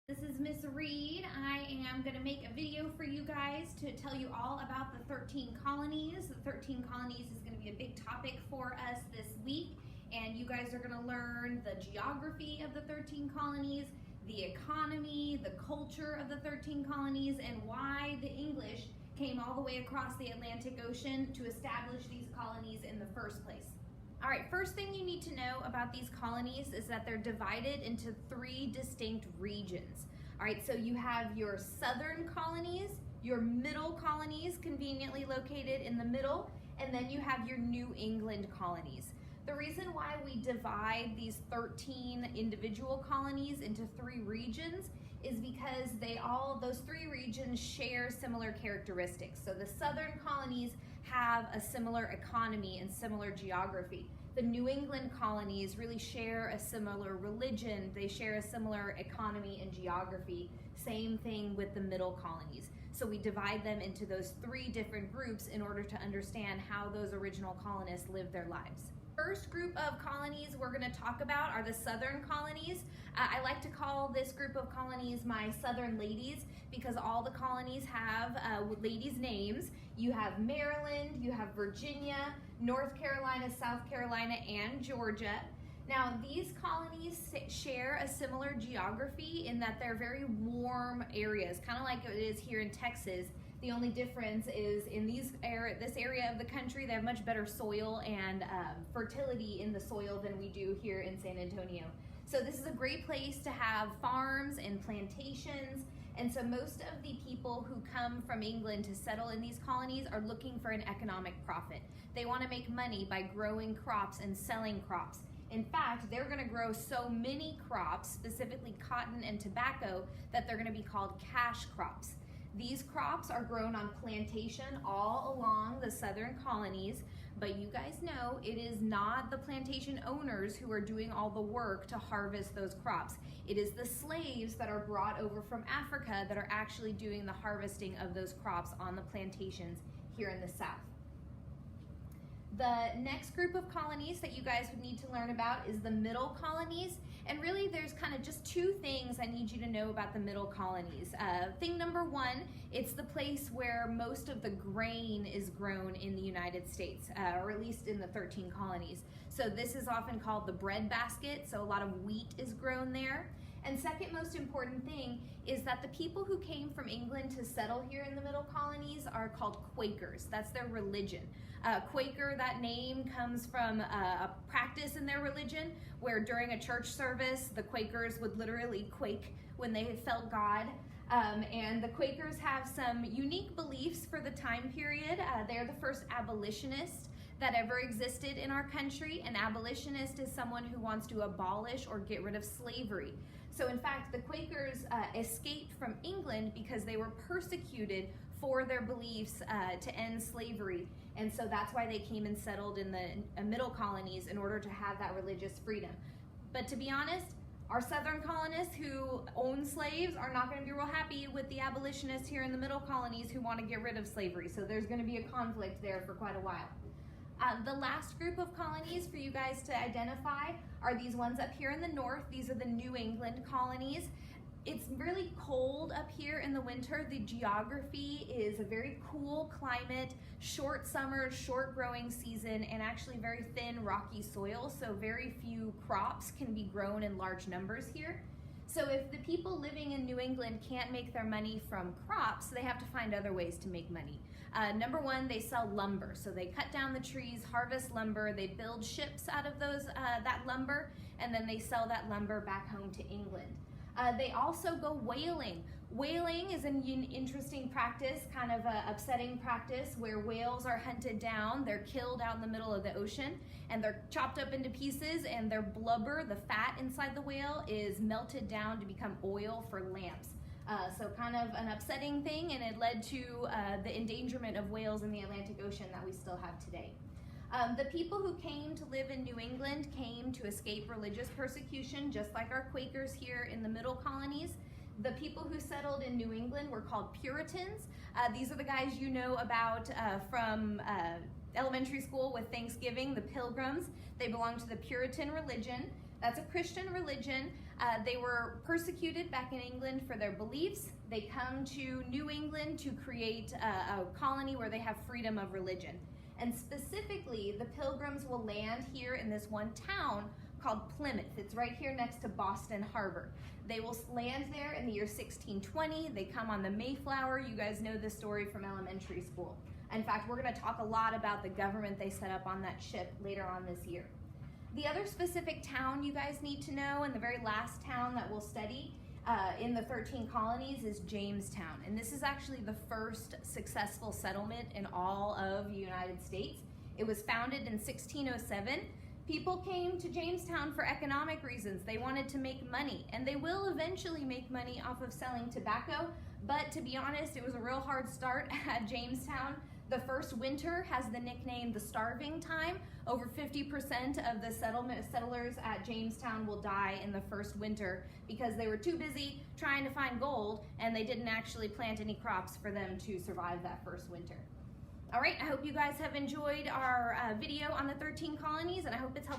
This is Miss Reed. I am going to make a video for you guys to tell you all about the 13 colonies. The 13 colonies is going to be a big topic for us this week, and you guys are going to learn the geography of the 13 colonies, the economy, the culture of the 13 colonies, and why the English came all the way across the Atlantic Ocean to establish these colonies in the first place. All right, first thing you need to know about these colonies is that they're divided into 3 distinct regions. All right, so you have your southern colonies, your middle colonies conveniently located in the middle, and then you have your New England colonies. The reason why we divide these 13 individual colonies into 3 regions is because those 3 regions share similar characteristics. So the southern colonies have a similar economy and similar geography. The New England colonies really share a similar religion, they share a similar economy and geography. Same thing with the middle colonies. So we divide them into those 3 different groups in order to understand how those original colonists lived their lives. First group of colonies we're going to talk about are the southern colonies. I like to call this group of colonies my southern ladies because all the colonies have ladies' names. You have Maryland, you have Virginia, North Carolina, South Carolina, and Georgia. Now, these colonies share a similar geography in that they're very warm areas, kind of like it is here in Texas. The only difference is in this area of the country, they have much better soil and fertility in the soil than we do here in San Antonio. So this is a great place to have farms and plantations. And so most of the people who come from England to settle in these colonies are looking for an economic profit. They want to make money by growing crops and selling crops. In fact, they're going to grow so many crops, specifically cotton and tobacco, that they're going to be called cash crops. These crops are grown on plantation all along the southern colonies, but you guys know it is not the plantation owners who are doing all the work to harvest those crops. It is the slaves that are brought over from Africa that are actually doing the harvesting of those crops on the plantations here in the South. The next group of colonies that you guys would need to learn about is the middle colonies. And really there's kind of just 2 things I need you to know about the middle colonies. Thing number 1, it's the place where most of the grain is grown in the United States, or at least in the 13 colonies. So this is often called the bread basket, so a lot of wheat is grown there. And second most important thing is that the people who came from England to settle here in the middle colonies are called Quakers. That's their religion. Quaker, that name comes from a practice in their religion where during a church service, the Quakers would literally quake when they felt God. And the Quakers have some unique beliefs for the time period. They're the first abolitionists that ever existed in our country. An abolitionist is someone who wants to abolish or get rid of slavery. So in fact, the Quakers escaped from England because they were persecuted for their beliefs to end slavery. And so that's why they came and settled in the middle colonies in order to have that religious freedom. But to be honest, our southern colonists who own slaves are not going to be real happy with the abolitionists here in the middle colonies who want to get rid of slavery. So there's going to be a conflict there for quite a while. The last group of colonies for you guys to identify are these ones up here in the north. These are the New England colonies. It's really cold up here in the winter. The geography is a very cool climate, short summers, short growing season, and actually very thin rocky soil. So very few crops can be grown in large numbers here. So if the people living in New England can't make their money from crops, they have to find other ways to make money. Number 1, they sell lumber. So they cut down the trees, harvest lumber, they build ships out of that lumber, and then they sell that lumber back home to England. They also go whaling. Whaling is an interesting practice, kind of an upsetting practice where whales are hunted down, they're killed out in the middle of the ocean, and they're chopped up into pieces, and their blubber, the fat inside the whale, is melted down to become oil for lamps. So kind of an upsetting thing, and it led to the endangerment of whales in the Atlantic Ocean that we still have today. The people who came to live in New England came to escape religious persecution, just like our Quakers here in the middle colonies. The people who settled in New England were called Puritans. These are the guys you know about from elementary school with Thanksgiving, the Pilgrims. They belong to the Puritan religion. That's a Christian religion. They were persecuted back in England for their beliefs. They come to New England to create a colony where they have freedom of religion. And specifically, the Pilgrims will land here in this one town called Plymouth. It's right here next to Boston Harbor. They will land there in the year 1620. They come on the Mayflower. You guys know this story from elementary school. In fact, we're going to talk a lot about the government they set up on that ship later on this year. The other specific town you guys need to know, and the very last town that we'll study in the 13 colonies, is Jamestown. And this is actually the first successful settlement in all of the United States. It was founded in 1607. People came to Jamestown for economic reasons. They wanted to make money, and they will eventually make money off of selling tobacco. But to be honest, it was a real hard start at Jamestown. The first winter has the nickname the starving time. Over 50% of the settlers at Jamestown will die in the first winter because they were too busy trying to find gold, and they didn't actually plant any crops for them to survive that first winter. All right, I hope you guys have enjoyed our video on the 13 colonies, and I hope it's helped